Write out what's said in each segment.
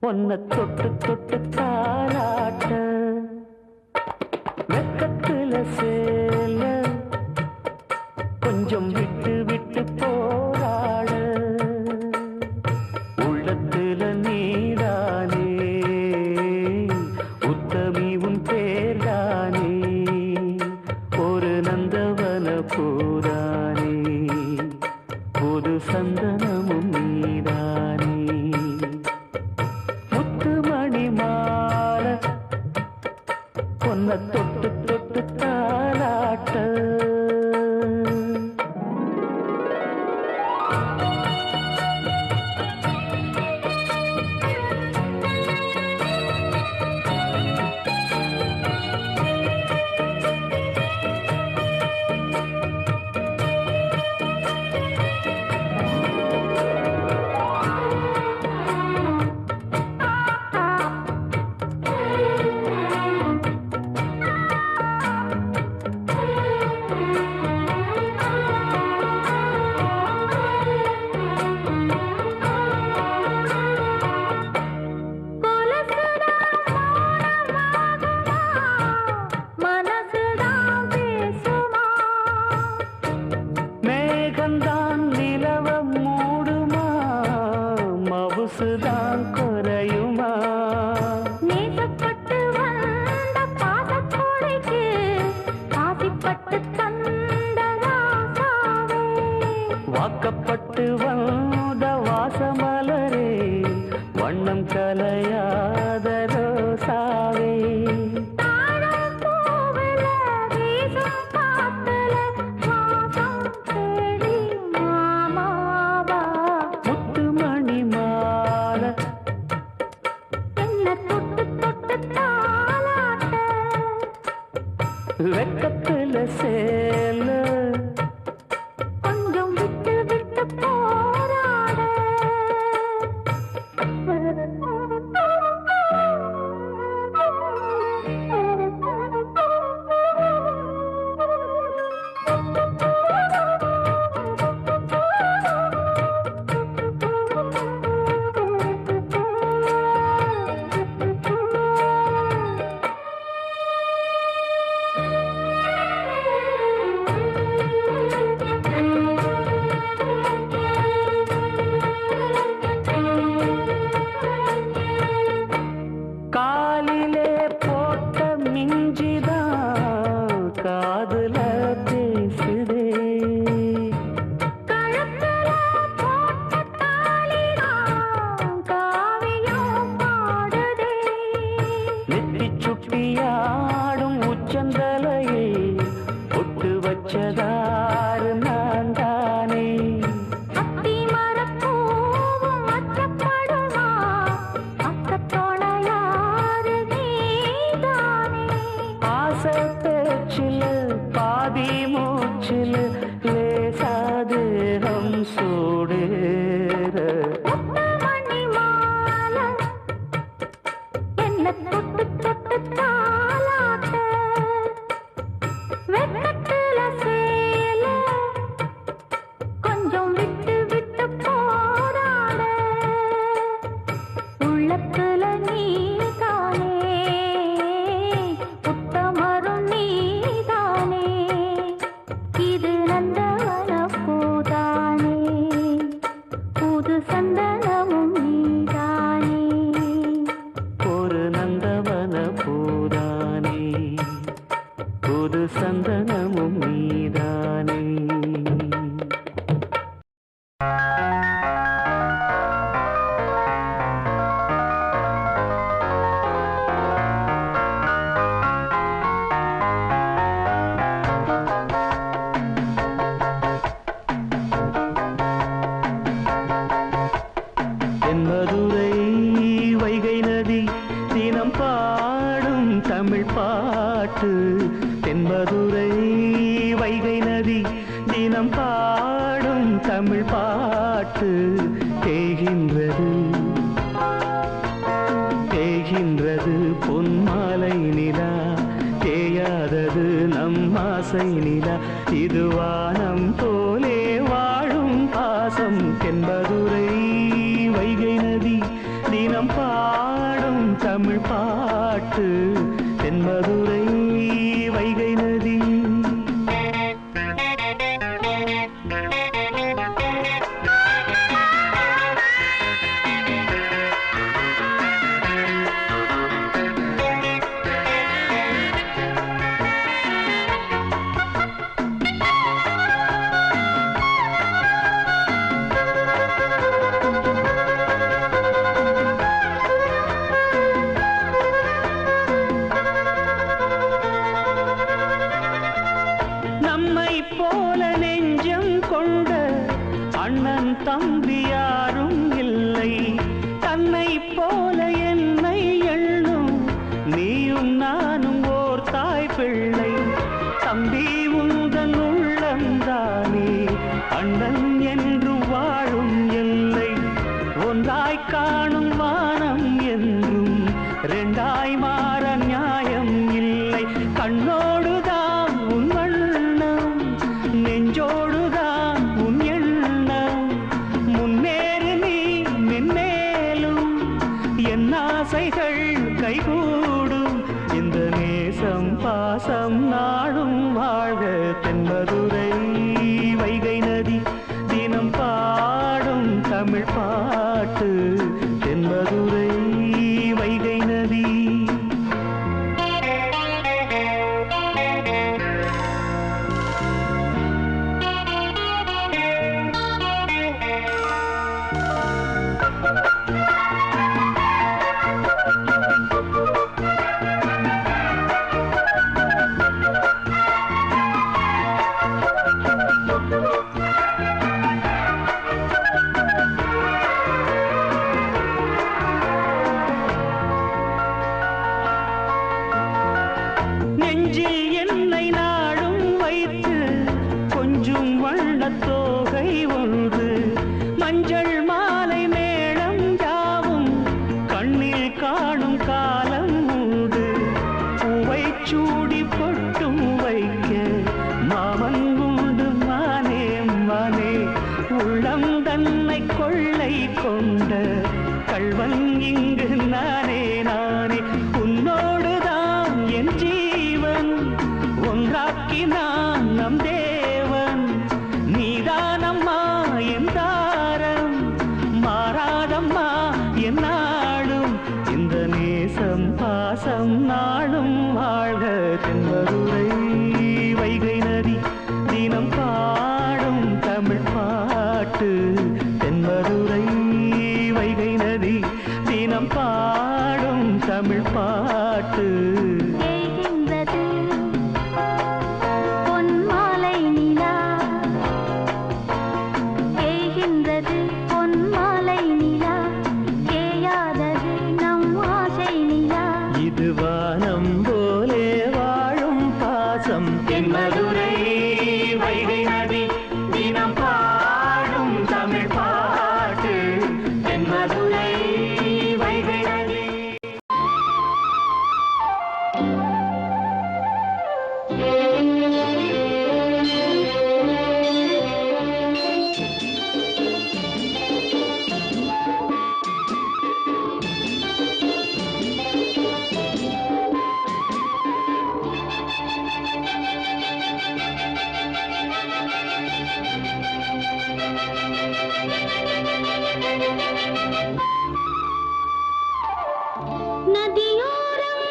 ஒன்ன தொட்டு தொட்டு தாலாட்ட வெக்கத்துல சேல கொஞ்சம் விட்டு விட்டு போராட உள்ளத்துல நீதானே உத்தமி உன் பேர்தானே ஒரு நந்தவன பூரானே புது சந்தனமும் நீதானே பொன்ன தொட்டு தொட்டு தாலாட்ட மேகந்தான் நிலவ மூடுமா மவுசுதான் குறையுமா நேசப்பட்டு வந்த பாசக்கோடைக்கு ஆசைப்பட்டு தந்த ராசாவே வாக்கப்பட்டு வந்த வாசமலரே வண்ணம் கலையாத ரோசாவே வெக்கத்துல சேல கொஞ்சம் விட்டு விட்டு போராட காலிலே போட்ட மிஞ்சிதான் காதுல பேசுதே கழுத்துல போட்ட தாலிதான் காவியம் பாடுதே நெத்தி சுட்டியாடும் உச்சந்தலையை ஒட்டு வச்சதாறு நான் தானே அத்தி மரப்பூவும் அச்சப்படுமா அக்கத்தோணையாறு நீதானே ஆசை பேச்சில் பாதி மூச்சில் லேசாதேகம் சூடேற முத்துமணி மாலை என்ன தொட்டு தொட்டு தாலாட்ட வெக்கத்துல சேல கொஞ்சம் விட்டு விட்டு போராட உள்ளத்துல நீதானே உத்தமரும் நீதானே இது நந்தவன பூதானே பாட்டு தேய்கின்றது தேய்கின்றது பொன்மாலை நிலா தேயாதது நம் ஆசை நிலா இது வானம் போலே வாழும் பாசம் தென்பதுரை வைகை நதி தினம் பாடும் தமிழ் பாட்டு தென்பதுரை வைகை நதி போல நெஞ்சம் கொண்ட அண்ணன் தம்பி யாரும் இல்லை தன்னை போல என்னை எண்ணும் நீயும் நானும் ஓர் தாய் பிள்ளை தம்பி உந்தன் உள்ளந்தானே அண்ணன் என்று வாழும் எல்லை ஒன்றாய் காணும் வானம் என்றும் ரெண்டாய் மாற நியாயம் இல்லை கண்ணோடுதான் உன் வண்ணம் நெஞ்சோடுதான் உன் எண்ணம் முன்னேறு நீ மென்மேலும் என் ஆசைகள் கைகூடும் இந்த நேசம் பாசம் நாடும் வாழ்க தென்பதுரை வைகை நதி தினம் பாடும் தமிழ் பாட்டு தென்பதுரை வைகை நதி நெஞ்சில் என்னை நாடும் வைத்து கொஞ்சம் வண்ணத்தோகை ஒன்று மஞ்சள் மாலை மேளம் யாவும் கண்ணில் காணும் காலம் உண்டு பூவை சூடி பொட்டும் வைக்க மாமன் உண்டு மானே மானே உள்ளம் தன்னை கொள்ளை கொண்ட கள்வன் இங்கு நானே நானே உன்னோடுதான் என் ஜீவன் ஒன்றாக்கினான் நம் தேவன் நீதானம்மா என் தாரம் மாறாதம்மா என் நாடும் இந்த நேசம் பாசம் நாடும் வாழ்க தென்பதுரை வைகை நதி தினம் பாடும் தமிழ் பாட்டு தென்பதுரை வைகை நதி தினம் பாடும் தமிழ் பாட்டு தேய்கின்றது பொன்மாலை நிலா தேய்கின்றது பொன்மாலை நிலா தேயாதது நம் ஆசை நிலா இது வானம் போலே வாழும் பாசம் தென்மதுரை வைகை நதி தினம் பாடும் தமிழ் பாட்டு தென்மதுரை வைகை நதி நதியோரம்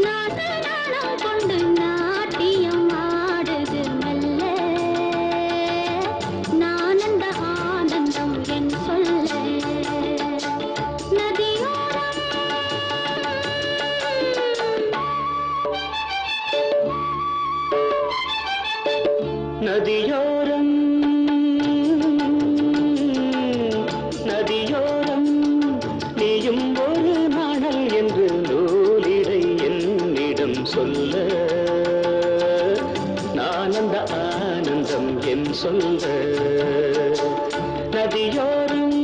நாட்டநாளம் கொண்டு நாட்டியம் ஆடுது மெல்ல நானந்த ஆனந்தம் என் சொல்ல நதியோரம் நதியோரம் நதியோரம் நீயும் ஒரு நாணல் என்று நூலிடை என்னிடம் சொல்ல ஆனந்த ஆனந்தம் என் சொல்ல நதியோரம்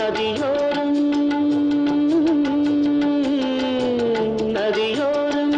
நதியோரம் நதியோரம்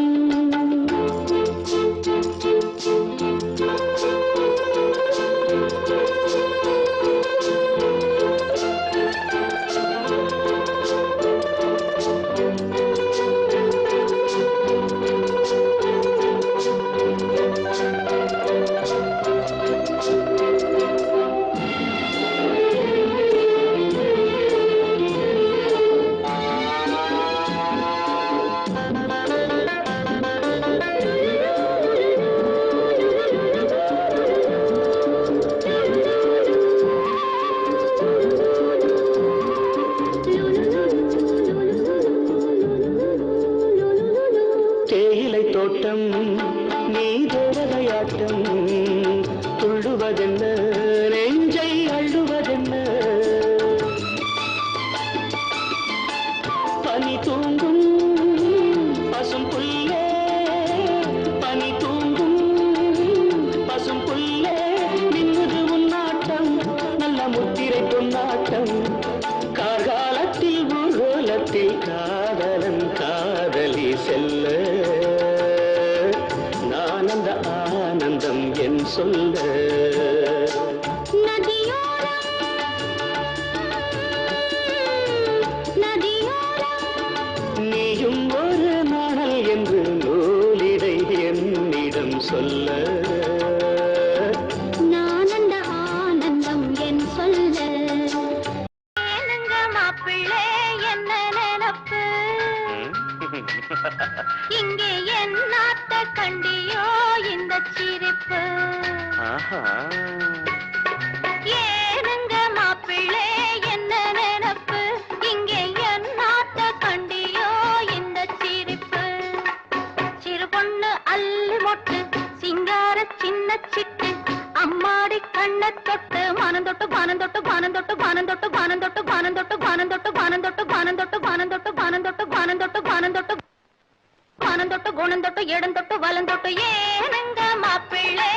தேயிலை தோட்டம் நீ தேவதையாட்டம் துள்ளுவதென்ன நெஞ்சை அள்ளுவதென்ன பனி தூங்கும் பசும் புல்லே பனி தூங்கும் பசும் புல்லே மின்னுது உன்னாட்டம் நல்ல முத்திரை பொன்னாட்டம் கார்காலத்தில் ஊர்வலத்தில் காதலன் காதலி செல்ல நானந்த ஆனந்தம் என் சொல்ல நீயும் ஒரு நாணல் என்று நூலிடை என்னிடம் சொல்ல நானந்த ஆனந்தம் என் சொல்ல மாப்பிள்ளை என்ன நினப்பு இங்கே என் நாட்ட கண்டியோ இந்த சிரிப்பு ஏனுங்க மாப்பிள்ளை என்ன நினப்பு இங்கே என் நாட்ட கண்டியோ இந்த சிரிப்பு சிறு பொண்ணு அல்லு மொட்டு சிங்கார சின்ன சிட்டு அம்மாடி கண்ண தொட்டு மானம் தொட்டு பானம் தொட்டு பானம் தொட்டு பானம் தொட்டு பானம் தொட்டு பானம் தொட்டு பானம் தொட்டு பானம் தொட்டு பானம் தொட்டு பானம் தொட்டு பானம் தொட்டு பானம் தொட்டு பானம் தொட்டு பானம் தொட்டு குணம் தொட்டு இடம் தொட்டு வலம் தொட்டு ஏனுங்க மாப்பிள்ளை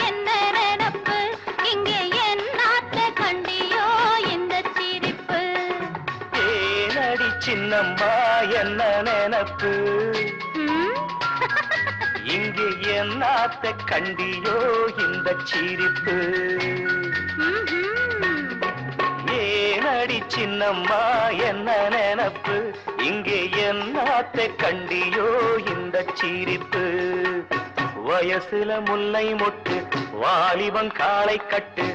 என்ன நினப்பு இங்கே என் நாட்ட கண்டியோ இந்த சிரிப்பு ஏனடி சின்னம்மா என்ன நினப்பு இங்கே என் நாட்ட கண்டியோ இந்த சிரிப்பு ஏனடி சின்னம்மா என்ன நினப்பு இங்கே என் நாட்ட கண்டியோ இந்த சிரிப்பு வயசுல முல்லை மொட்டு வாலிபன் காலை கட்டு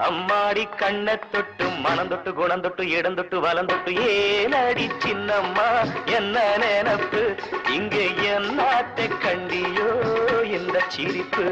அம்மாடி கண்ண தொட்டு மனம் தொட்டு குணம் தொட்டு இடம் தொட்டு வலம் தொட்டு ஏனடி சின்னம்மா என்ன நினப்பு இங்கே என் நாட்டை கண்டியோ இந்த சிரிப்பு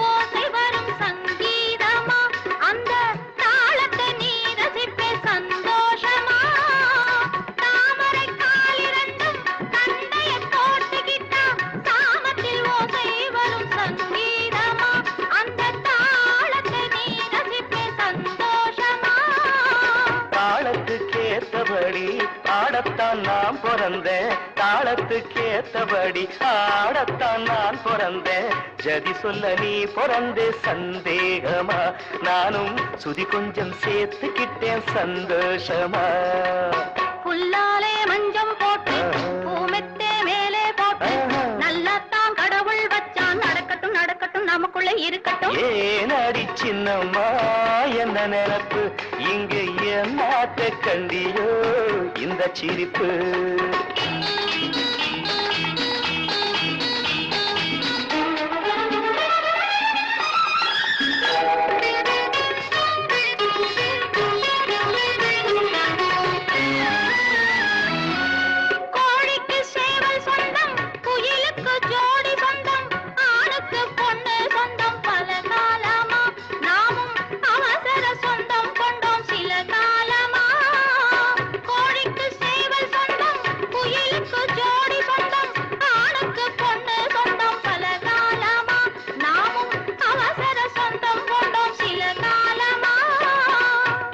ஓசை வரும் ஆடத்தான் நான் பிறந்தேன் தாளத்துக்கேத்தபடி ஆடத்தான் நான் பிறந்தேன் ஜதி சொல்ல நீ பிறந்தே சந்தேகமா நானும் சுதி கொஞ்சம் சேர்த்துக்கிட்டேன் சந்தோஷமா புல்லாலே மஞ்சம் போட்டு பூமெத்தே மேலே போட்டு நல்லாத்தான் கடவுள் வச்சான் நடக்கட்டும் நடக்கட்டும் நமக்குள்ள இருக்கட்டும் ஏனடி சின்னம்மா என்ன நினப்பு இங்கு என்னாத்த கண்டியோ இந்த சிரிப்பு கோழிக்கு சேவல் சொந்தம் குயிலுக்கு ஜோடி சொந்தம் ஆணுக்கு பொண்ணு சொந்தம் பல காலமா நாமும் அவசர சொந்தம் கொண்டோம் சில காலமா கோழிக்கு சேவல் சொந்தம் குயிலுக்கு ஜோடி சொந்தம் ஆணுக்கு பொண்ணு சொந்தம் பல காலமா நாமும் அவசர சொந்தம் கொண்டோம் சில காலமா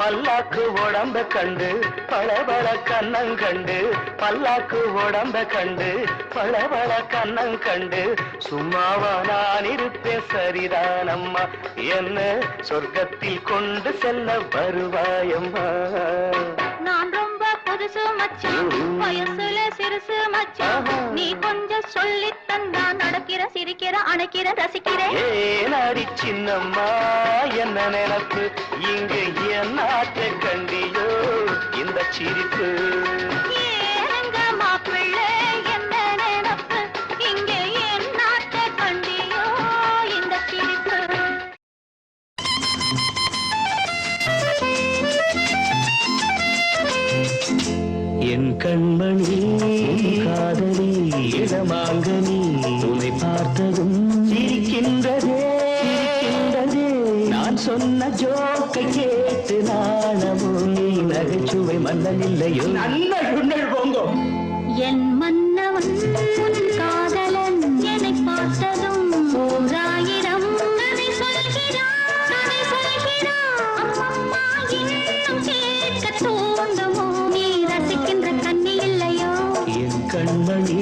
பல்லாக்கு உடம்ப கண்டு பளபள கண்ணங்கண்டு பல்லாக்கு உடம்ப கண்டு பளபள கண்ணங்கண்டு சும்மாவா நான் இருப்பேன் சரிதானம்மா என்ன சொர்க்கத்தில் கொண்டு செல்ல வருவாயம்மா நான் ரொம்ப புதுசு மச்சான் வயசுல சிறுசு மச்சான் நீ கொஞ்சம் சொல்லி தந்தா நடக்கிற சிரிக்கிற அணைக்கிற ரசிக்கிறேன் ஏனாடி சின்னம்மா என்ன நினப்பு இங்கு என்னாட்ட கண்டியோ இந்த சிரிப்பு ஏனுங்க மாப்பிள்ளை என்ன நினப்பு இங்கே என் நாட்டை கண்டியோ இந்த சிரிப்பு என் கண்மணி காதலி இடமாங்கனி உன்னை பார்த்ததும் சிரிக்கின்றதே நான் சொன்ன ஜோக்கை கேட்டு நாணமோ நீ நகைச்சுவை மன்னனில்லையோ நல்ல சுண்ணல் போங்கோ என் மன்னவன் உன் காதலன் என்னை பார்த்ததும் ஓராயிரம் கதை சொல்கிறான் அம்மம்மா இன்னும் கேட்க தூண்டுமோ நீ ரசிக்கின்ற கண்ணி இல்லையோ என் கண்மணி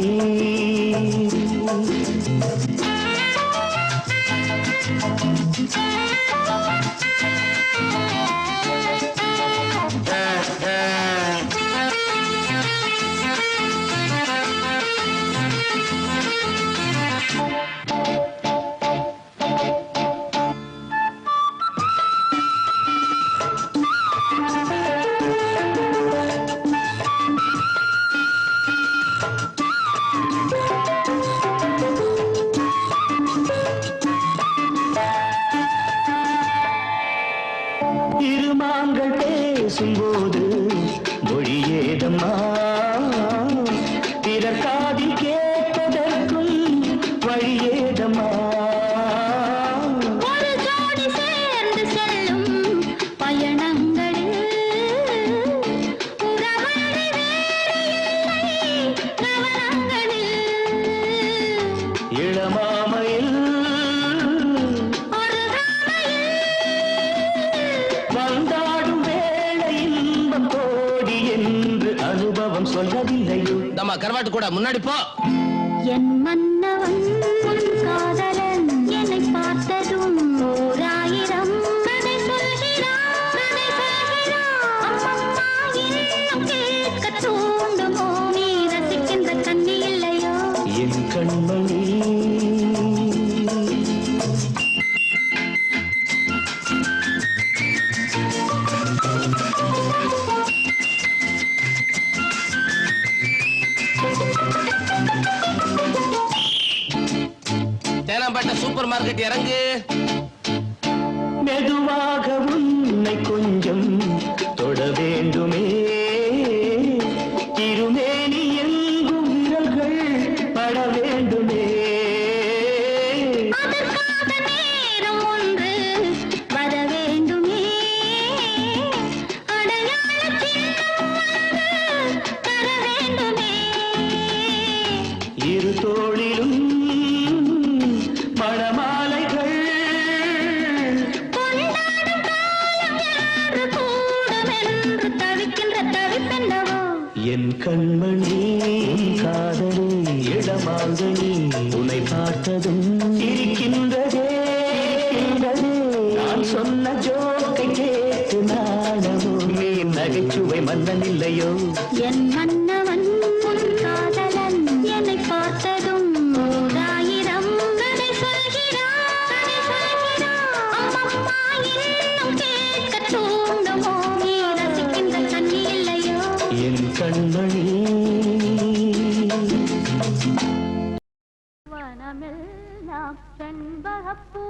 இருமாங்கள் பேசும்போது மொழியேதம்மா பிறர் காதில் கேட்பதற்கும் வழியேதம்மா ஒரு ஜோடி சேர்ந்து செல்லும் பயணங்களில் உறவழி வேறு இல்லை கவனங்களில் இளமாமையில் ஒரு வந்தாடும் வேளை இன்பம் கோடி என்று அனுபவம் சொல்லவில்லையோ நம்ம கரவாட்டு கூட முன்னாடி போ என் மன்னவன் உன் காதலன் என்னை பார்த்ததும் ஓராயிரம் கதை சொல்கிறான் அம்மம்மா இன்னும் கேட்க தூண்டுமோ நீ ரசிக்கின்ற கண்ணி இல்லையோ என் கண்மணி தேனாம்பேட்டை சூப்பர் மார்க்கெட் இறங்கு மெதுவாக உன்னை கொஞ்சம் தொட வேண்டுமே திருமேனி எங்கும் விரல்கள் பட வேண்டுமே அதற்காக நேரம் ஒன்று வர வேண்டுமே அடையாள சின்னம் ஒன்று தர வேண்டுமே இரு தோளிலும் மணமாலைகள் கொண்டாடும் காலம் என்று கூடும் என்று தவிக்கின்ற தவிப்பென்னவோ என் கண்மணி காதலி இடமாங்கனி உன்னை பார்த்ததும் இருக்கின்றதே நான் சொன்ன ஜோக்கை கேட்டு நாணமோ நீ நகைச்சுவை மன்னன் இல்லையோ என் மன்னவன் உன் காதலன் என்னை பார்த்ததும் ஓராயிரம் கதை சொல்கிறான் அம்மம்மா இன்னும் கேட்க தூண்டுமோ நீ ரசிக்கின்ற கண்ணி இல்லையோ என் கண்மணி வனமெல்லாம் செண்பகப்பூ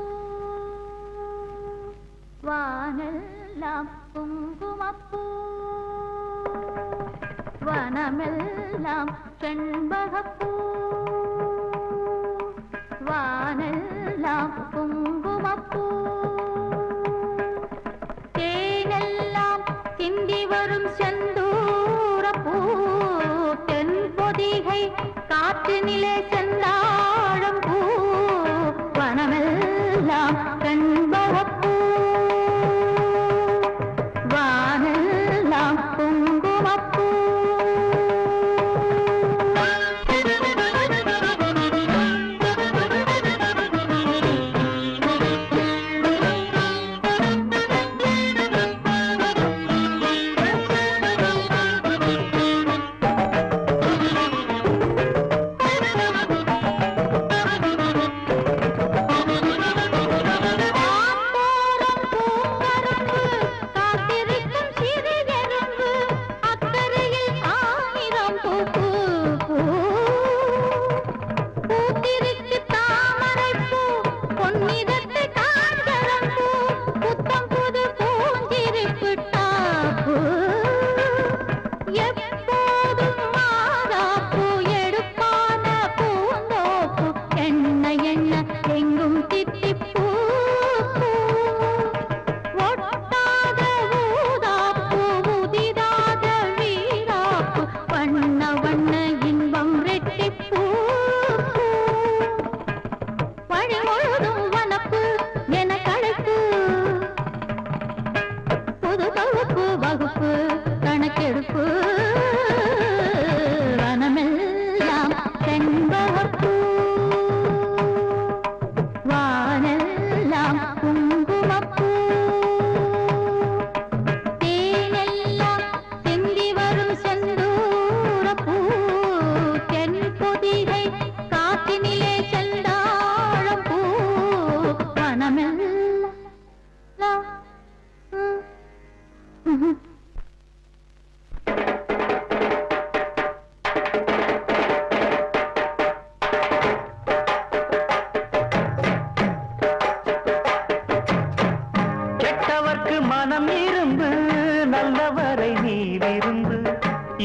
வானெல்லாம் குங்குமப்பூ வனமெல்லாம் செண்பகப்பூ வானெல்லாம் குங்குமப்பூ தேனெல்லாம் சிந்தி வரும் செந்தூரப்பூ தென்பொதிகை காற்றினிலே செந்தாழம் பூ வனமெல்லாம் செண்பகப்பூ வானெல்லாம் குங்குமப்பூ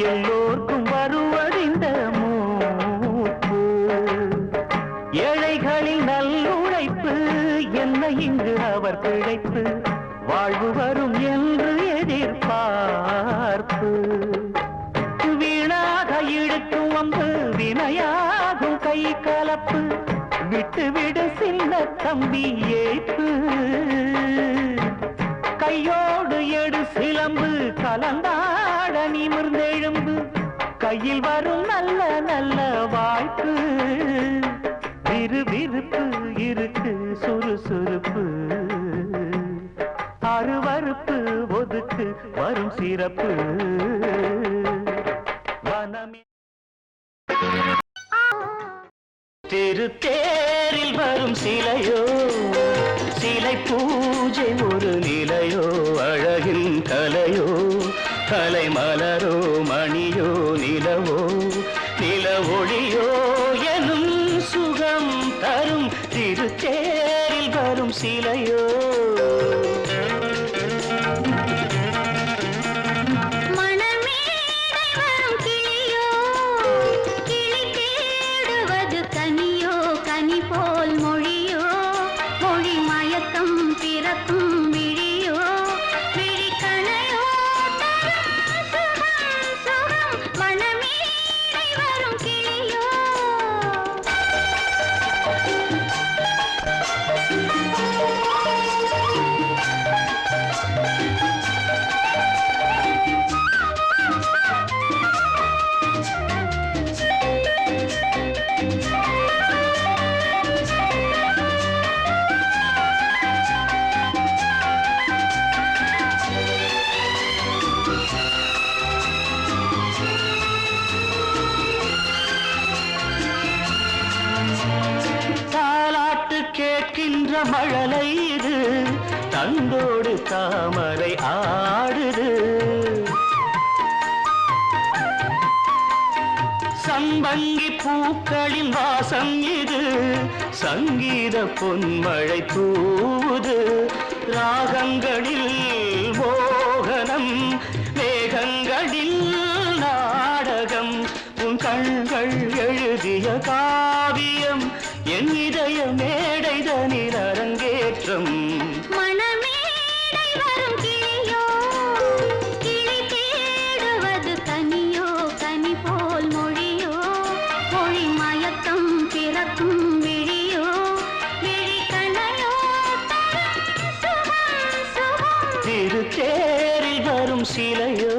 எல்லோர்க்கும் வருவதிந்த மூப்பு ஏழைகளின் நல்லுழைப்பு என்ன இங்கு அவர் பிழைப்பு வாழ்வு வரும் என்று எதிர்பார்ப்பு வீணாக இழுக்கும் வம்பு வினையாகும் கை கலப்பு விட்டுவிடு சின்ன தம்பி ஏய்ப்பு கையோடு எடு சிலம்பு கலந்தாட நிமிர்ந்தெழும்பு கையில் வரும் நல்ல நல்ல வாய்ப்பு விறுவிறுப்பு இருக்கு சுறுசுறுப்பு அருவறுப்பு ஒதுக்கு வரும் சிறப்பு வனமே திருத்தேரில் வரும் சிலையோ சிலை பூஜை ஒரு நிலையோ அழகின் கலையோ கலை மலரோ மணியோ நிலவோ நில ஒளியோ எனும் சுகம் தரும் திருத்தேரில் வரும் சிலையோ மழலை இது தந்தோடு தாமரை ஆடுது சம்பங்கி பூக்களின் வாசம் இது சங்கீத பொன்மழை தூவுது ராகங்களில் மோகனம் மேகங்களில் நாடகம் உன் கண்கள் எழுதிய காவியம் என் இதய மேடைதனில் அரங்கேற்றம் மணமேடை வரும் கிளியோ கிளி தேடுவது கனியோ கனி போல் மொழியோ மொழி மயக்கம் பிறக்கும் விழியோ விழி கணையோ சுகம் சுகம் திருத்தேரில் வரும் சிலையோ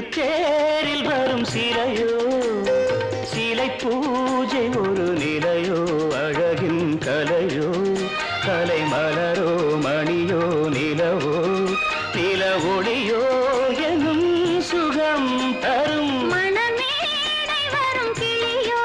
தேரில் வரும் சிலையோ சிலை பூஜை ஒரு நிலையோ அழகின் கலையோ கலை மலரோ மணியோ நிலவோ நில ஒளியோ எனும் சுகம் தரும் மணமேடை வரும் கிளியோ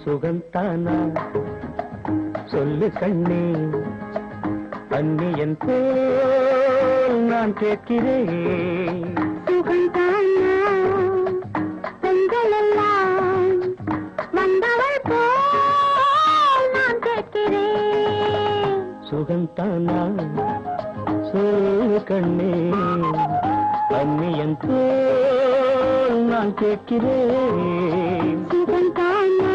சுகந்தானா சொல்லு கண்ணே அந்நியன் போல் நான் கேட்கிறேன் சுகந்தானா பெண்களெல்லாம் வந்தவள் போல் நான் கேட்கிறேன் சுகந்தானா சொல்லு கண்ணே அந்நியன் போல் நான் கேட்கிறேன் சுகந்தானா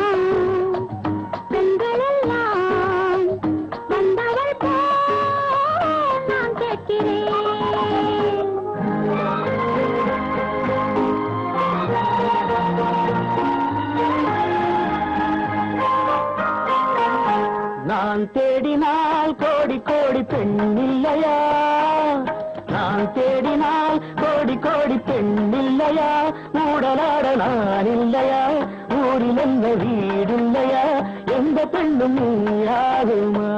பெண்களெல்லாம் வந்தவள் போல் நான் கேட்கிறேன் நான் தேடினால் கோடி கோடி பெண் இல்லையா நான் தேடினால் கோடி கோடி பெண் இல்லையா ஊடலாட நான் இல்லையா ஊரில் என்ன வீடில்லையா எந்த பெண்ணும் நீயாகுமா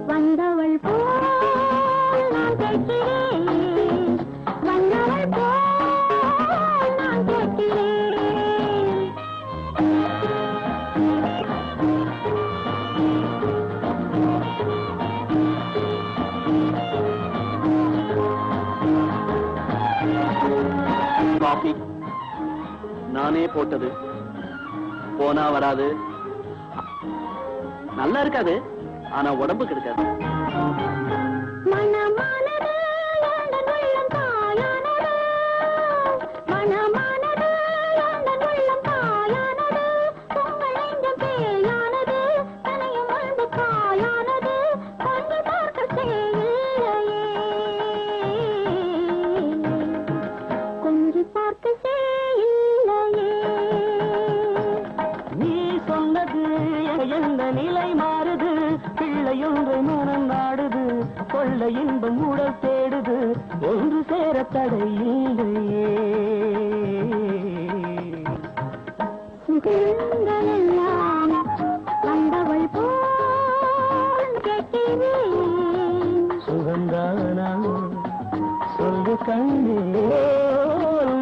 வந்தவள் போல் நான் கேட்கிறேன் வந்தவள் போல் நான் கேட்கிறேன் காபி நானே போட்டது போனா வராது நல்லா இருக்காது ஆனா உடம்புக்கு இருக்காது மனமானது எந்தன் உள்ளம் தாயானது மனமானது எந்தன் உள்ளம் தாயானது உங்கள் நெஞ்சம் பேயானது தனையும் அன்பு காயானது கண்டு பார்க்க செய்யில்லையே கொஞ்சி பார்க்க செய்யில்லையே நீ சொன்னது எந்த நிலை மாறுது பிள்ளையொன்றை மனம் நாடுது கொள்ள இன்பம் உடல் தேடுது ஒன்று சேர தடையில்லையே சுகங்களெல்லாம் வந்தவள் போல் கேட்கிறேன் சுகந்தானா சொல்லு கண்ணே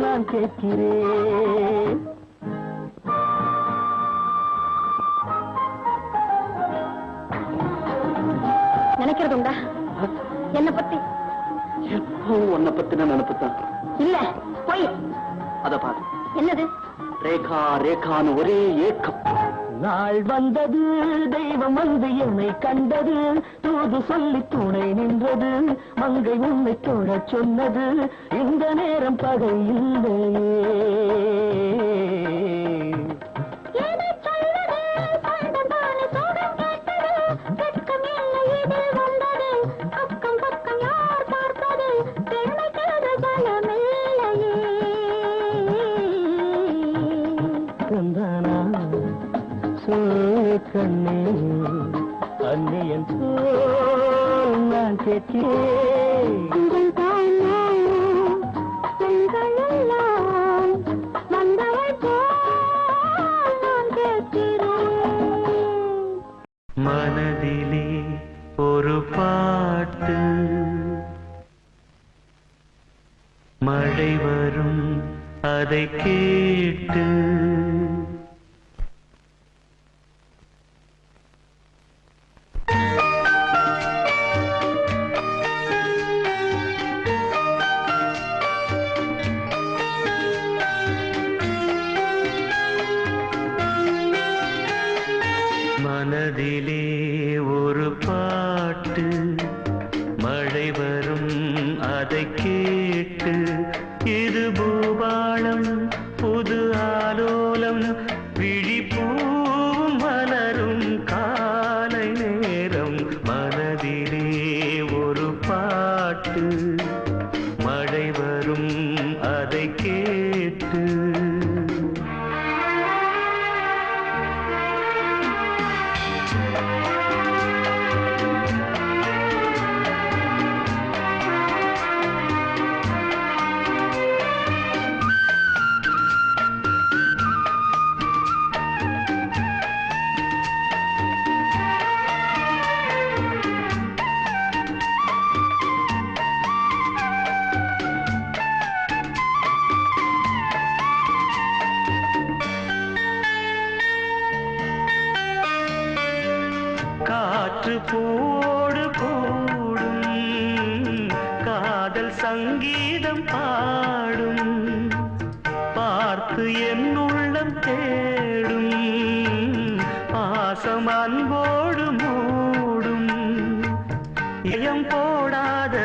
நான் கேட்கிறேன் நினைக்கிறது உண்டா என்ன பத்தி எப்போ உன்னை பத்தின நினைப்புத்தான் இல்ல போய் அத பாரு என்னது ரேகா ரேகான்னு ஒரே ஏக்கம் நாள் வந்தது தெய்வம் வந்து என்னை கண்டது தூது சொல்லி துணை நின்றது மங்கை உன்னை தொட சொன்னது இந்த நேரம் பகை இல்லையே கண்ணே அந்நியன் போல் நான் கேட்கிறேன் மனதிலே ஒரு பாட்டு மழை வரும் அதை கேட்டு மனதிலே ஒரு பாட்டு மழை வரும் அதை கேட்டு இது பூபாளம் புது ஆலோலம் விழிப்பூவும் மலரும் காலை நேரம் மனதிலே ஒரு பாட்டு மழை வரும் அதை கேட்டு காதல் சங்கீதம் பாடும் பார்த்து என் உள்ளம் தேடும் பாசம் அன்போடு மூடும் இயம் போடாத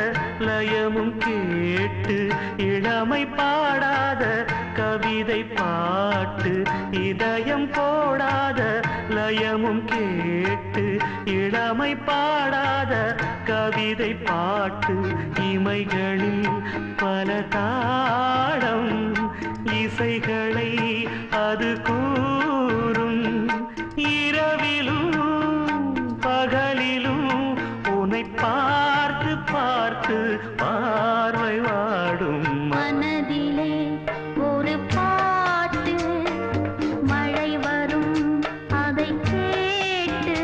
லயமும் கேட்டு இளமை பாடாத கவிதை பாட்டு இதயம் போடாத லயமும் கேட்டு இளமை பாடாத கவிதை பாட்டு இமைகளில் பல தாளம் இசைகளை அது கூறும் இரவிலும் பகலிலும் உன்னை பார்த்து பார்த்து பார்வை வாடும் மனதிலே ஒரு பாட்டு மழை வரும் அதை கேட்டு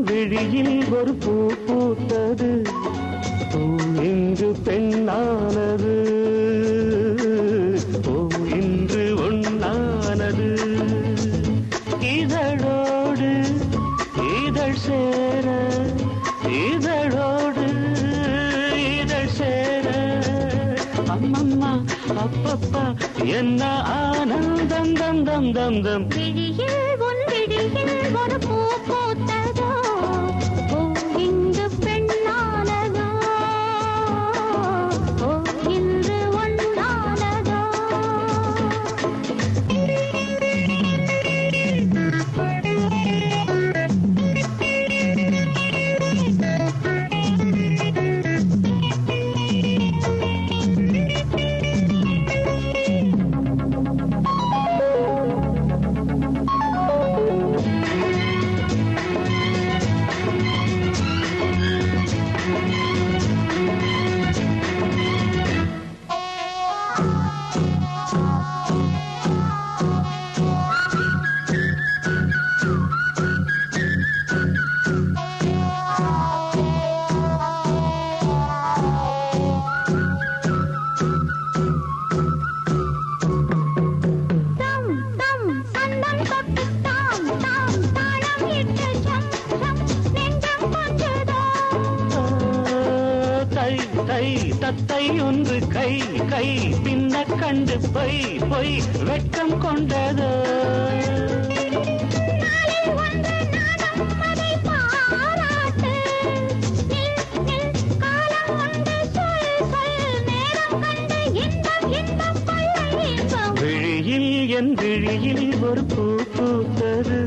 விழியில் ஒரு பூ பூத்தது பூ இன்று பெண்ணானது பூ இன்று ஒண்ணானது இதழோடு இதழ் சேர இதழோடு இதழ் சேர அம்மம்மா அப்பப்பா என்ன ஆனந்தம் தம் தம் தம் தம் விழியில் உன் விழியில் ஒரு பூ பூத்ததோ பூ இன்று பெண்ணானதோ பூ இன்று ஒண்ணானதோ தத்தை ஒன்று கை கை பின்ன கண்டு பொய் பொய் வெட்கம் கொண்டதோ விழியில் என் விழியில் ஒரு பூ பூத்தது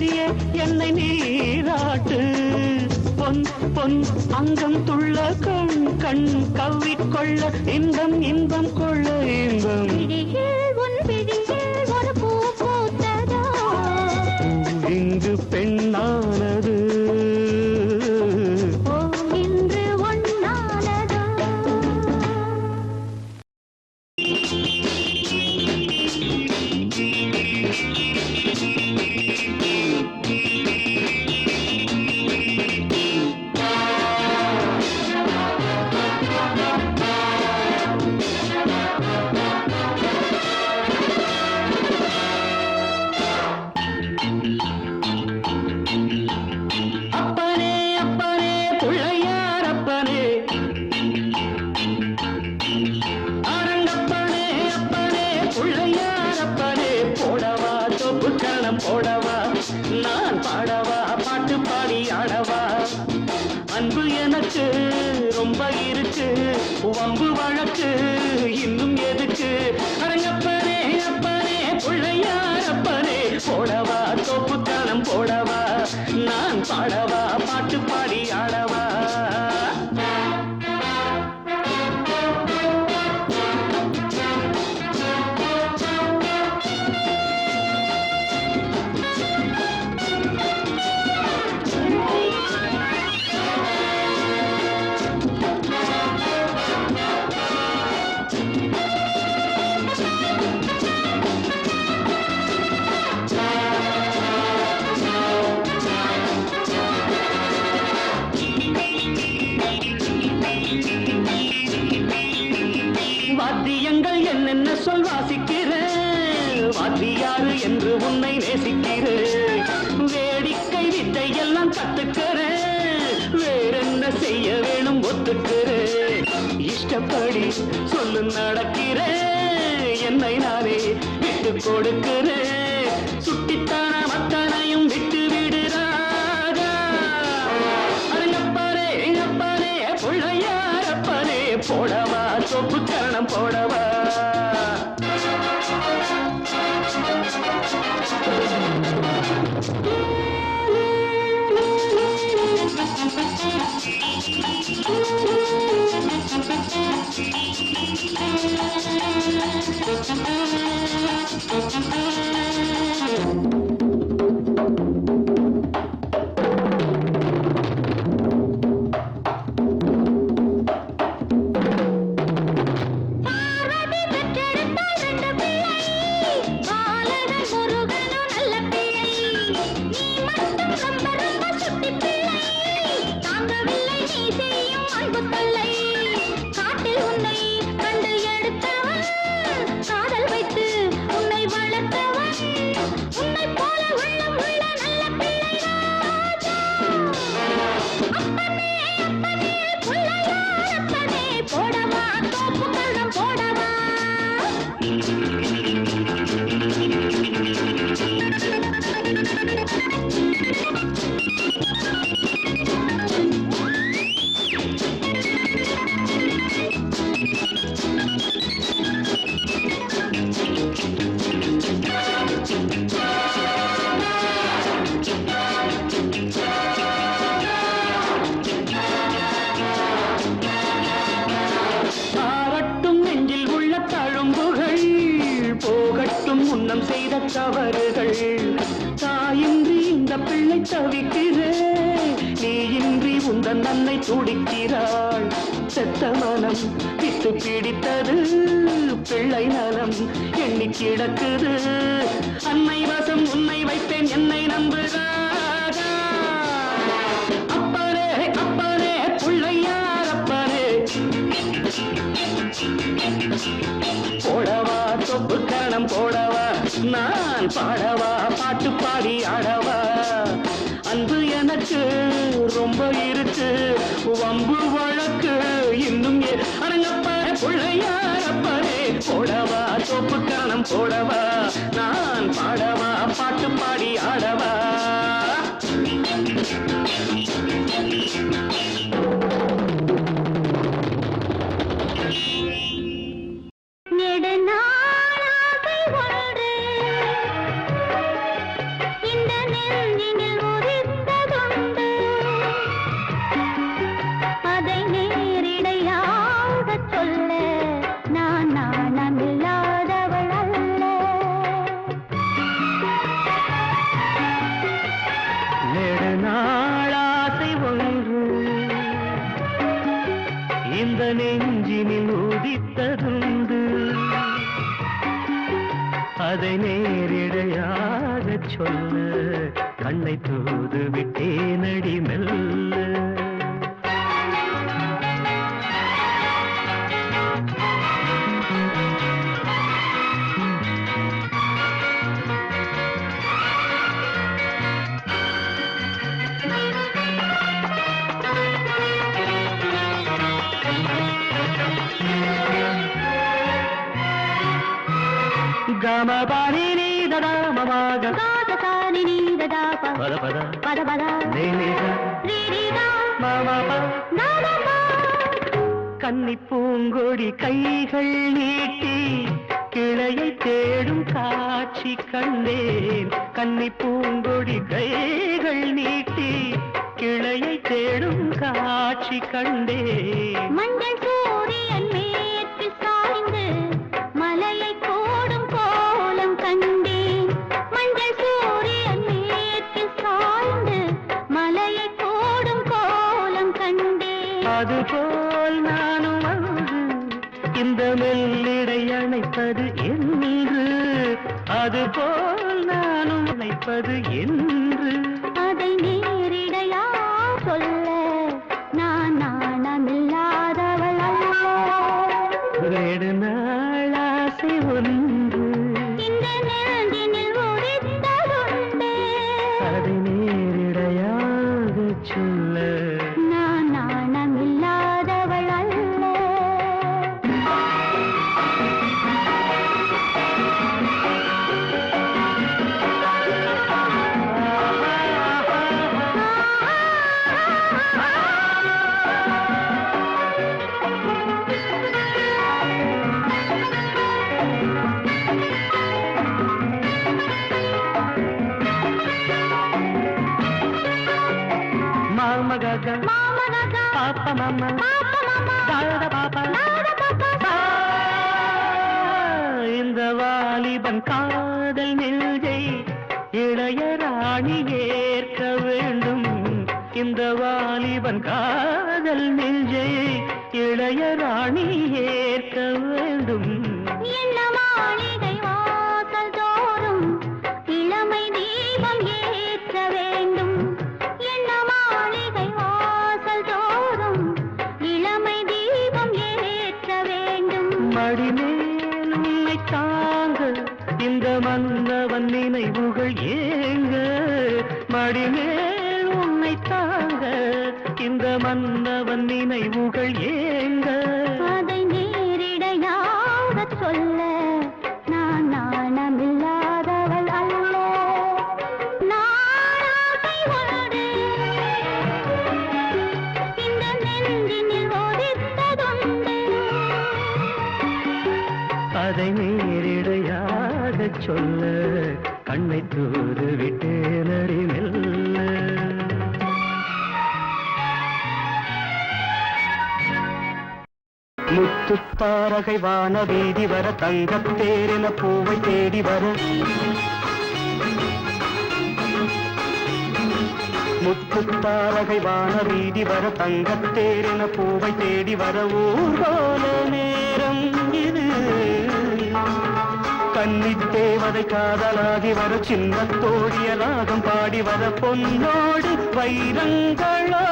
கிளியே என்னை நீராட்டு பொன் பொன் அங்கம் துள்ள கண் கண் கவ்விக்கொள்ள இன்பம் இன்பம் கொள்ள இன்பம் உன் பிடியில் ஒரு பூ பூத்ததோ இங்கு பெண்ணானது இன்று ஒன்னானதோ அப்பனே அப்பனே பிள்ளையார் அப்பனே அரங்கப்பனே அப்பனே பிள்ளையார் அப்பனே போடவா தொப்பு கணம் போடவா நான் பாடவா பாட்டு பாடி ஆடவா அன்பு எனக்கு ரொம்ப இருக்கு வம்பு வழக்கு இன்னும் எதுக்கு அரங்கப்பனே அப்பனே பிள்ளையார் அப்பனே போடவா தொப்பு கணம் போடவா நான் பாடவா பாட்டு பாடி ஆடவா வாத்தியங்கள் என்னென்ன சொல் வாசிக்கிறேன் வாத்தியாரு என்று உன்னை நேசிக்கிறேன் வேடிக்கை வித்தை எல்லாம் கத்துக்கிறேன் வேறென்ன செய்ய வேணும் ஒத்துக்கிறேன் இஷ்டப்படி சொல்லு நடக்கிறேன் என்னை நானே விட்டு கொடுக்கிறேன் சுட்டித்தான மத்தனையும் விட்டு விடுறாரா அரங்கப்பாரே அப்பனே பிள்ளையார் அப்பனே போடவா சொப்பு கரணம் போடவா பார்வதி பெற்றெடுத்தாள் ரெண்டு பிள்ளை பாலகன் முருகனும் நல்ல பிள்ளை நீ மட்டும் ரொம்ப ரொம்ப சுட்டி பிள்ளை தாங்கவில்லை நீ செய்யும் அன்பு தொல்லை காட்டில் உன்னை கண்டு எடுத்தவன் காதல் வைத்து உன்னை வளர்த்தவன் உன்னை போல உள்ளம் உள்ள நல்ல பிள்ளை ராஜா அப்பனே அப்பனே பிள்ளையார் அப்பனே போடவா தோப்பு கள்ளம் போடவா ஆரட்டும் நெஞ்சில் உள்ள தழும்புகள் போகட்டும் முன்னம் செய்த தவறுகள் தாயின்றி இந்த பிள்ளை தவிக்கிறேன் நீ இன்றி உந்தன் அன்னை துடிக்கிறாள் செத்த மனம் விட்டு பிடித்தது பிள்ளை நலம் எண்ணி கிடக்குது அன்னை வசம் உன்னை வைப்பேன் என்னை நம்புகிறாரா அப்பனே அப்பனே பிள்ளையார் அப்பனே போடவா தொப்பு கரணம் போடவா நான் பாடவா பாட்டு பாடி ஆடவா அன்பு எனக்கு ரொம்ப இருக்கு வம்பு வழக்கு இன்னும் அரங்கப்ப பிள்ளையாரப்பனே போடவா தொப்பு கரணம் போடவா நான் பாடவா பாட்டு பாடி ஆடவா நெடுநாளாகை ஒன்று இந்த நெஞ்சில் இந்த நெஞ்சினில் உதித்ததுண்டு அதை நேரிடையாக சொல்ல கண்ணை தூது விட்டேனடி மெல்ல గమ పాని నీ దదా మమగ గాద సాని నీ దదా పద పద పద పద నీ నీ రీ రీ గా మమ ప నాద ప கன்னி பூங்கொடி கைகள் நீட்டி கிளையை தேடும் காட்சி கண்டேன் கன்னி பூங்கொடி கைகள் நீட்டி கிளையை தேடும் காட்சி கண்டேன் மஞ்சள் சூரியன் மேற்கில் சாய்ந்து மலையை கோடும் கோலம் கண்டேன் மஞ்சள் சூரியன் மேற்கில் சாய்ந்து மலையை கோடும் கோலம் கண்டேன் அதுபோல் நானும் வந்து இந்த மெல்லிடை அணைப்பது என்று அதுபோல் நானும் அணைப்பது என்று அதை நேரிடையா சொல்ல நான் நாணமில்லாதவள் அல்ல வேடு நாள் ஆசை ஒன்று இந்த நெஞ்சினில் உதித்ததுண்டு அதை நேரிடையாக சொல்ல நான் நாணமில்லாதவள் அல்ல மாமகக மாமனகா பாப்ப மாமா பாப்பா மாமா தாத பாப்பா நாட பாப்பா இந்த வாலிபன் காதல் நெஞ்சை இளையராணி ஏற்க வேண்டும் இந்த வாலிபன் காதல் நெஞ்சை இளையராணி ஏற்க வேண்டும் என்ன மாளிகை வாசல் தோறும் இளமை தீபம் ஏற்ற வேண்டும் என்ன மாளிகை வாசல் தோறும் இளமை தீபம் ஏற்ற வேண்டும் மடிமேல் உன்னை தாங்க இந்த மன்னவன் நினைவுகள் ஏங்க மடிமேல் உன்னை தாங்க இந்த மன்னவன் நினைவுகள் ஏங்க அதை நேரிடையாக சொல்ல நான் நாணமில்லாதவள் அல்ல நாளாகை ஒன்று இந்த நெஞ்சினில் ஒதித்ததுண்டு அதை நேரிடையாக சொல்ல கண்ணை தூது விட்டு நடி மெல்ல முத்துத்தாரகை வான வீதி வர தங்கத்தேரென பூவை தேடி வர முத்துத்தாரகை வான வீதி வர தங்கத்தேரென பூவை தேடி வர ஊர்வல நேரம் இது கன்னித்தேவதை காதலாகி வர சின்ன தோழிய ராகம் பாடி வர பொன்னோடு வைரங்களோ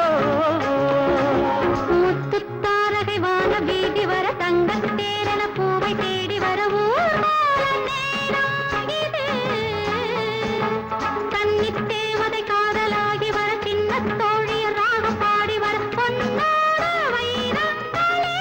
முத்துத்தாரகை வான வீதி வர தங்கத்தேரென பூவை தேடி வர ஊர்வல நேரம் இது கன்னித்தேவதை காதலாகி வர சின்ன தோழியர் ராகம் பாடி வர பொன்னோடு வைரங்களே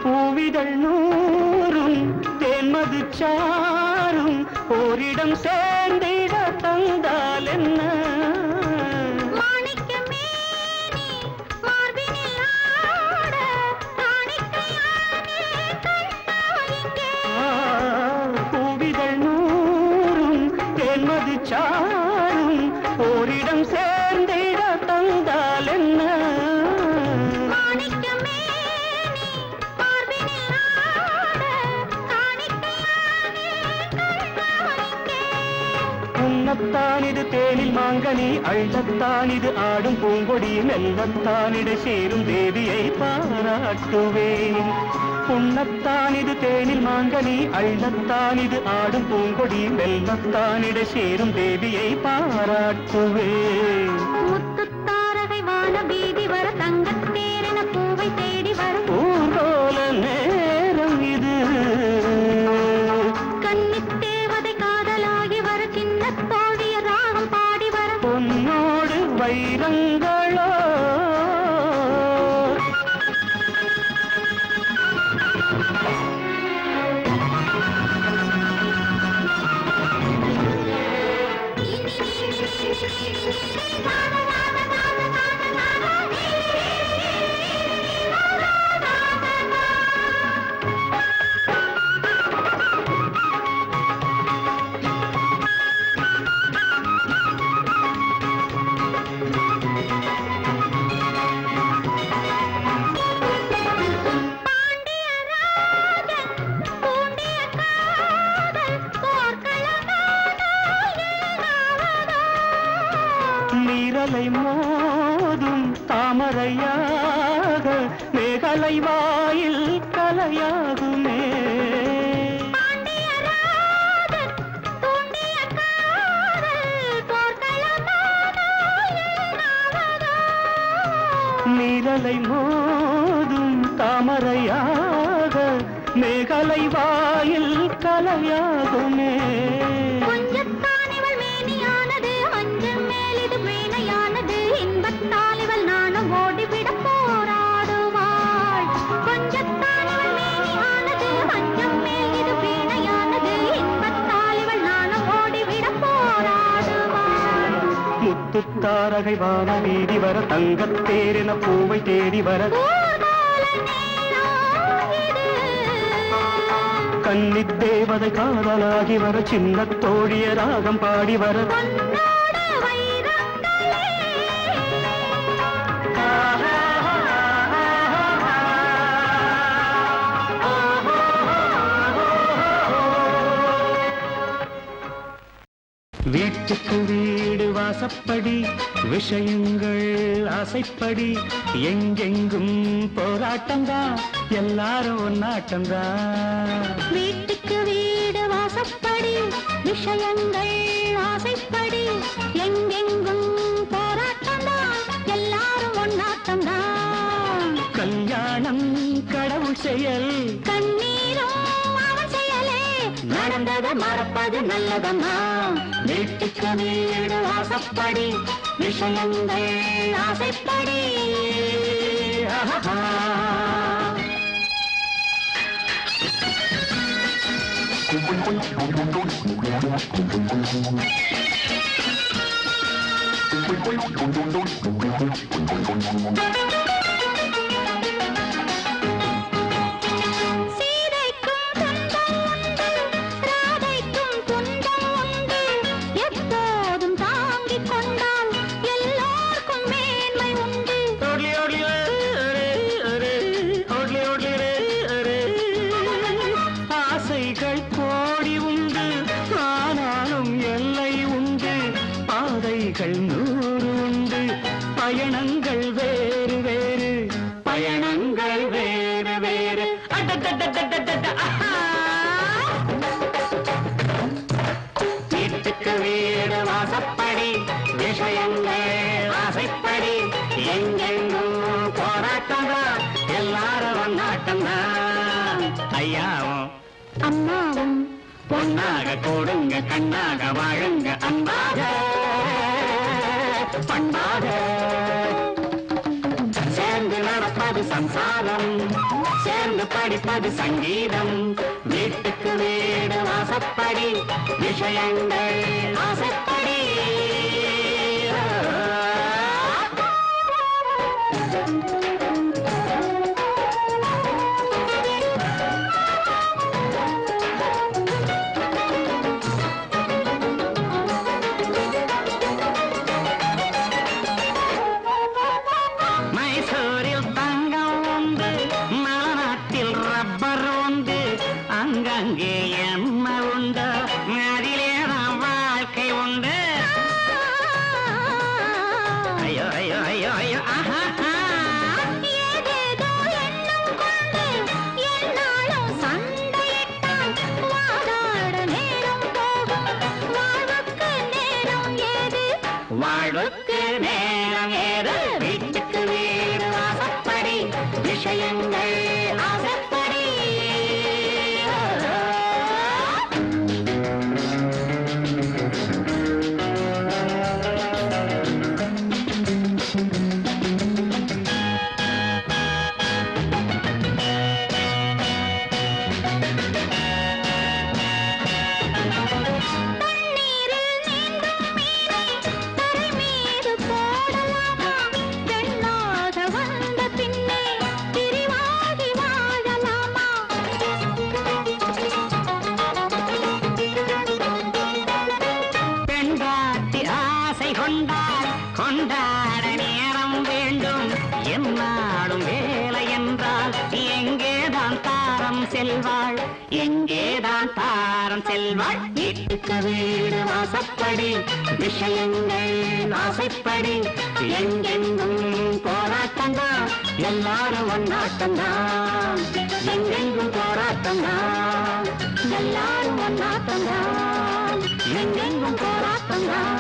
பூவிதழ் நூறும் தேன்மது சாரும் ஓரிடம் சேர்ந்திட தந்தால் என்ன உன்னிடம் சேர்ந்திட தந்தால் என்ன மாணிக்கமே நீ பார்வினில் ஆட காணிக்கையானே கண்ணாயிங்கே உன்னத்தான் இது தேனில் மாங்கனி அள்ளத்தான் இது ஆடும் பூங்கொடி மெல்லத்தானிட சேரும் தேவியை பாராட்டுவேன் உன்னத்தான் இது தேனில் மாங்கனி அள்ளத்தான் இது ஆடும் பூங்கொடி மெல்லத்தானிட சேரும் தேவியை பாராட்டுவேன் முத்துத்தாரகை வான வீதி வர தங்கத்தேரென பூவை தேடி வர ஊர்கோல நேரம் இது கன்னித் தேவதை காதலாகி வர சின்ன தோழிய ராகம் பாடி வர பொன்னோடு வைரங்களோ நீரலை மோதும் தாமரையாக மேகலை வாயில் கலையாகுமே நீரலை மோதும் தாமரையாக மேகலை வாயில் கலையாகுமே கொஞ்சத்தானிவள் மேனியானது மஞ்சள் மேலிது மேனையானது இன்பத்தானிவள் நானும் ஓடிவிட போராடுவாள் கொஞ்சத்தானிவள் மேனியானது மஞ்சள் மேலிது மேனையானது இன்பத்தானிவள் நானும் ஓடிவிட போராடுவாள் முத்துத்தாரகை வான வீதி வர தங்கத்தேரென பூவை தேடி வர கன்னித் தேவதை காதலாகி வர சின்ன தோழிய ராகம் பாடி வர வீட்டுக்கு வீடு வாசப்படி விஷயங்கள் ஆசைப்படி எங்கெங்கும் போராட்டம்தான் எல்லாரும் ஒன்னாட்டம்தான் வீட்டுக்கு வீடு வாசப்படி விஷயங்கள் ஆசைப்படி எங்கெங்கும் போராட்டம்தான் எல்லாரும் ஒன்னாட்டம்தான் கல்யாணம் கடவுள் செயல் கண்ணீரும் அவன் செயலே நடந்ததை மறப்பது நல்லதம்மா வீட்டுக்கு வீடு வாசப்படி விஷயங்கள் ஆசைப்படி ஆஹா. சீதைக்கும் துன்பம் உண்டு ராதைக்கும் துன்பம் உண்டு எப்போதும் தாங்கிக் கொண்டால் எல்லோருக்கும் மேன்மை உண்டு ஆசைகள் கோடி உண்டு ஆனாலும் எல்லை உண்டு பாதைகள் 100 உண்டு பயணங்கள் வேறு வேறு பயணங்கள் வேறு வேறு வீட்டுக்கு வீடு வாசப்படி விஷயங்கள் ஆசைப்படி எங்கெங்கும் போராட்டம்தான் எல்லாரும் ஒன்னாட்டம்தான் ஐயாவும் அம்மாவும் பொன்னாக கூடுங்க கண்ணாக வாழுங்க அன்பாக பண்பாக சேர்ந்து நடப்பது சம்சாரம் சேர்ந்து படிப்பது சங்கீதம் வீட்டுக்கு வீடு வாசப்படி விஷயங்கள் ஆசைப்படி வாழ்வுக்கு நேரம் ஏது வீட்டுக்கு வீடு வாசப்படி விஷயங்கள் ஆசைப்படி கொண்டாட நேரம் வேண்டும் என்னாலும் வேலை என்றால் எங்கேதான் தாரம் செல்வாள் எங்கேதான் தாரம் செல்வாள் வீட்டுக்கு வீடு வாசப்படி விஷயங்கள் ஆசைப்படி எங்கெங்கும் போராட்டம்தான் எல்லாரும் ஒன்னாட்டம்தான் எங்கெங்கும் போராட்டம்தான் எல்லாரும் ஒன்னாட்டம்தான் எங்கெங்கும் போராட்டம்தான்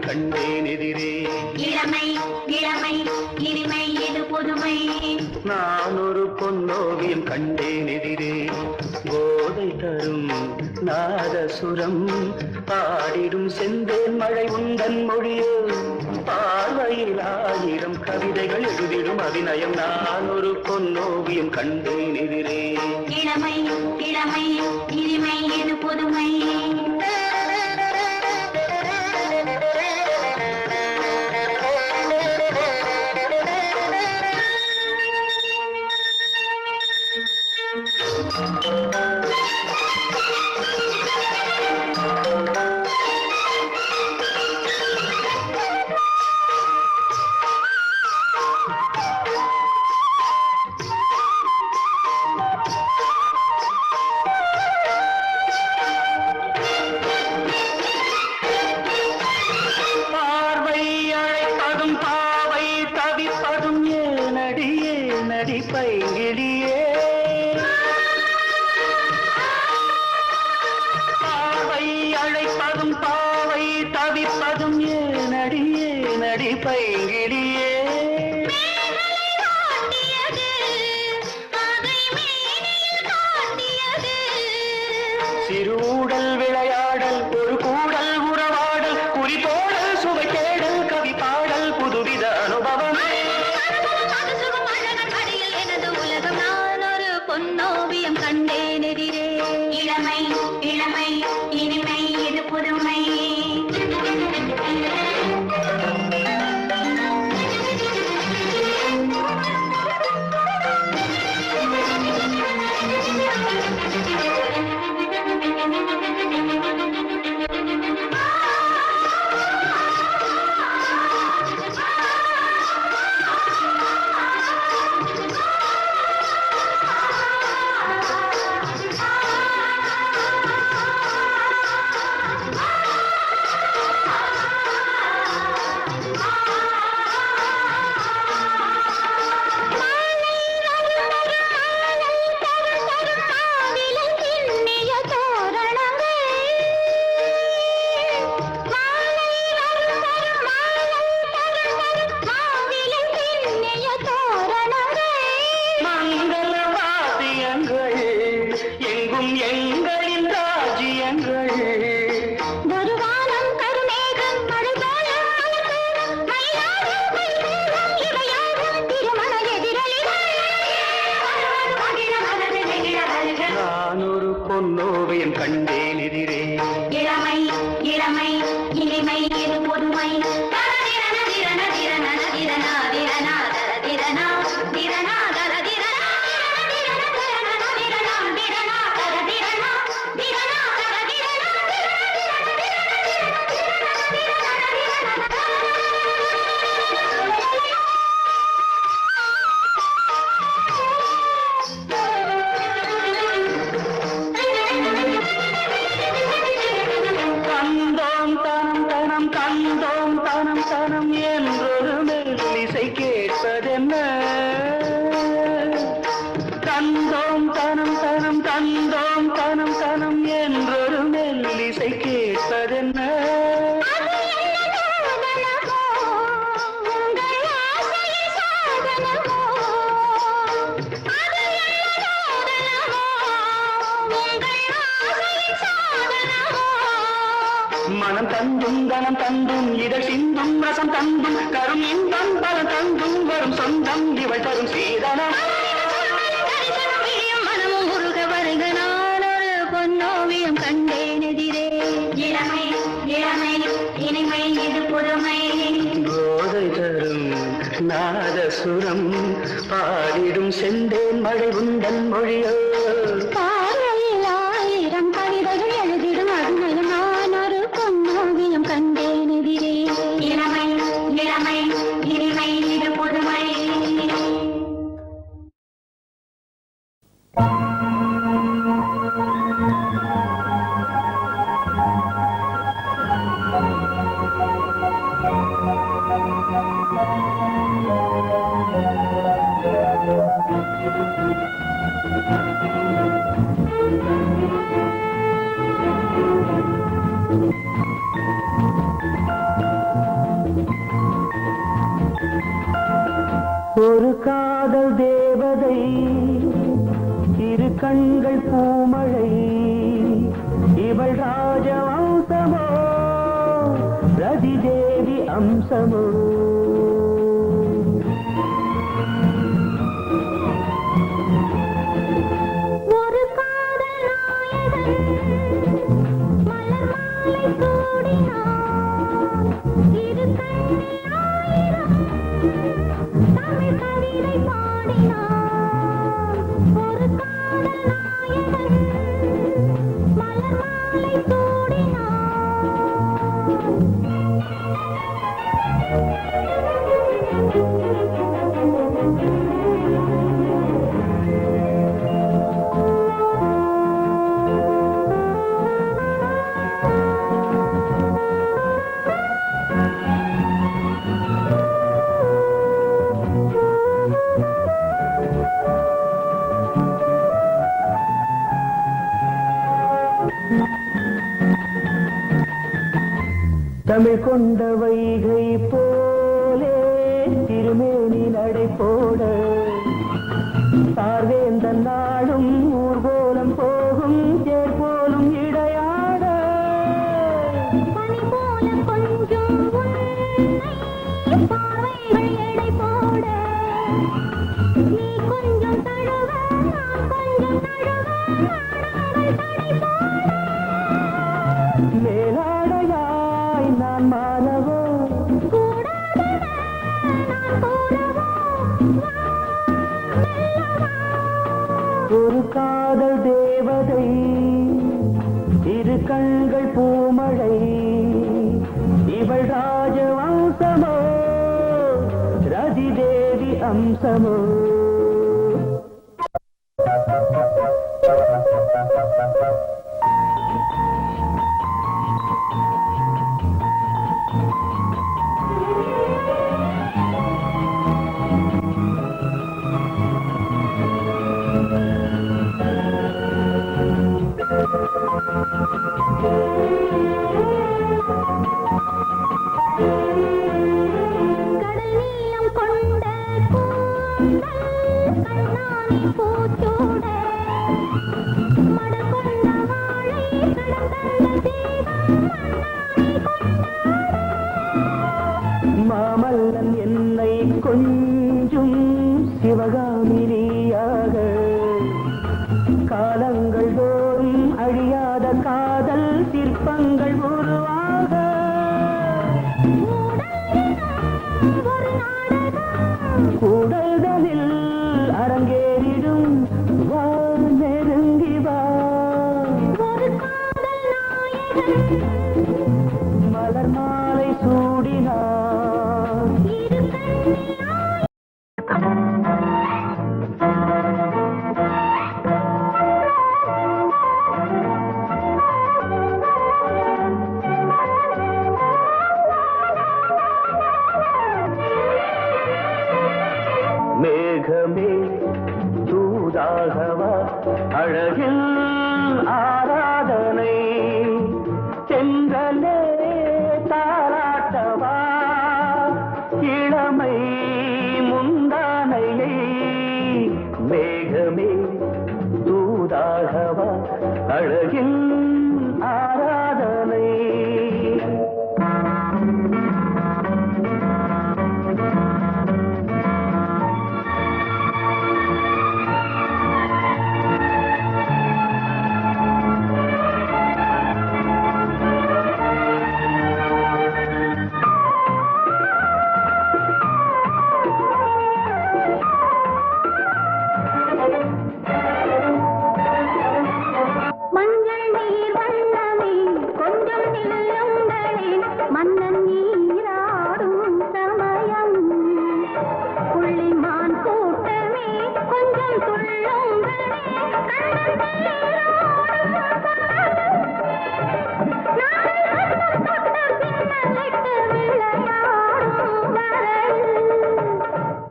கண்டேன் எதிரே இளமை இளமை இனிமை இது புதுமை நான் ஒரு பொன்னோவியம் கண்டேன் எதிரே போதை தரும் நாதசுரம் பாடிடும் செந்தேன் மழை உந்தன் மொழியோ பார்வையில் 1000 கவிதைகள் எழுதிடும் அபிநயம் நான் ஒரு பொன்னோவியம் கண்டேன் எதிரே இளமை இளமை இனிமை இது புதுமை பைங்கிடியே பாவை அழைப்பதும் பாவை தவிப்பதும் ஏனடியே நடி பைங்கிடியே சிறுடல் விளையாடல் ஒரு கூடல் உறவாடல் குறிப்போடல் சுவை தேடல் கவி பாடல் புதுவித அனுபவம் பொன்னோவியம் கண்டேன் எதிரே இளமை இளமை இனிமை இது புதுமை பொன்னோவியம் கண்டேன் எதிரே இளமை இளமை இனிமை இது பொதுமை திரனா தந்தோம் தனம் தனம் தந்தோம் தனம் தனம் என்றொரு மெல்லிசை கேட்பதென்ன மனம் தந்தும் தனம் தந்தும் இதழ் சிந்தும் ரசம் தந்தும் கரும் இன்பம் பலம் தந்தும் வரும் சொந்தம் இவள் தரும் சீதனம் மனமும் முருக வருக நான் ஒரு பொன்னோவியம் கண்டேன் எதிரே இளமை இளமை இனிமை இது புதுமை போதை தரும் நாதசுரம் பாடிடும் செந்தேன் மழை உந்தன் மொழியோ பார்வையில் ஆயிரம் கவிதைகள் எழுதிடும் அருமையும் நான் ஒரு பொன்னோவியம் கண்டேன் எதிரே இளமை இளமை இனிமை இது புதுமை ஒரு காதல் தேவதை இரு கண்கள் பூமழை இவள் ராஜவம்சமோ ரதி தேவி அம்சமோ ஒரு காதல் நாயகன் மலர் மாலை சூடினான் இரு கண்ணில் ஆயிரம் தமிழ் கவிதை பாடினான் ஒரு காதல் நாயகன் மலர் மாலை சூடினான் தமிழ் கொண்ட வைகை போலே திருமேனி நடை போட சார்வேந்தன் நாடும் ஊர்கோலம் போகும் தேர் போலும் இடையாட பனி போல கொஞ்சம் உன்னை பார்வைகள் எடை போட நீ கொஞ்சம் தழுவ நான் கொஞ்சம் தழுவ நாடங்கள் தடை போட மேலாடையாய் நான் மாலவோ கூடாதன நான் கூடவோ ஒரு காதல் தேவதை இரு கண்கள் பூமழை இவள் ராஜவம்சமோ ரதி தேவி அம்சமோ கடல் நீளம் கொண்ட கூந்தல் கண்ணானி பூச்சூட மடக்கொண்ட தூதாகவா அழகில் ஆராதனை சென்றலே தாராட்டவா இளமை முந்தானையை மேகமே தூதாகவா அழகில் ஆராதனை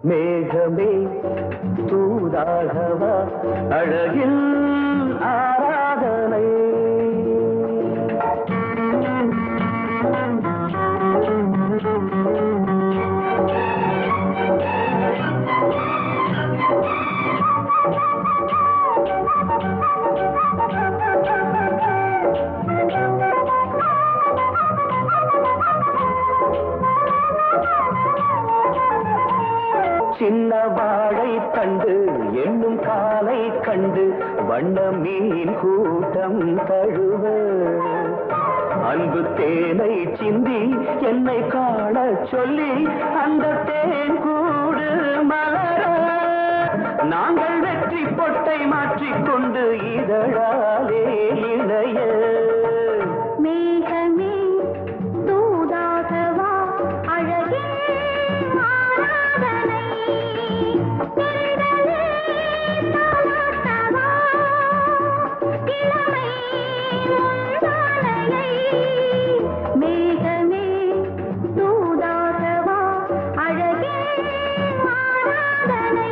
மேகமே தூதாகவா அழகில் ஆராதனை சின்ன வாழை தண்டு என்னும் காலை கண்டு வண்ண மீன் கூட்டம் தழுவ அன்பு தேனை சிந்தி என்னை காண சொல்லி அந்த தேன் கூடு மலர நாங்கள் வெற்றி பொட்டை மாற்றிக்கொண்டு இதழாலே இணைய மேகமே தூதாகவா அழகே ஆராதனை சென்றலே தாலாட்டவா இளமை முந்தானையை மேகமே தூதாகவா அழகே ஆராதனை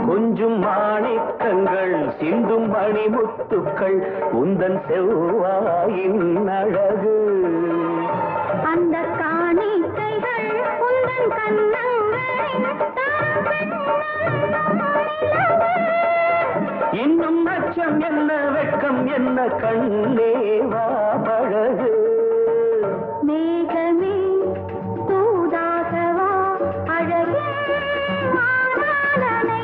கொஞ்சும் மாணிக்கங்கள் சிந்தும் மணிமுத்துக்கள் உந்தன் செவ்வாயின் அழகு அந்த காணிக்கைகள் உந்தன் கண்ணங்களின் இன்னும் அச்சம் என்ன வெட்கம் என்ன கண்ணேவா பழகு மேகமே தூதாகவா அழகே ஆராதனை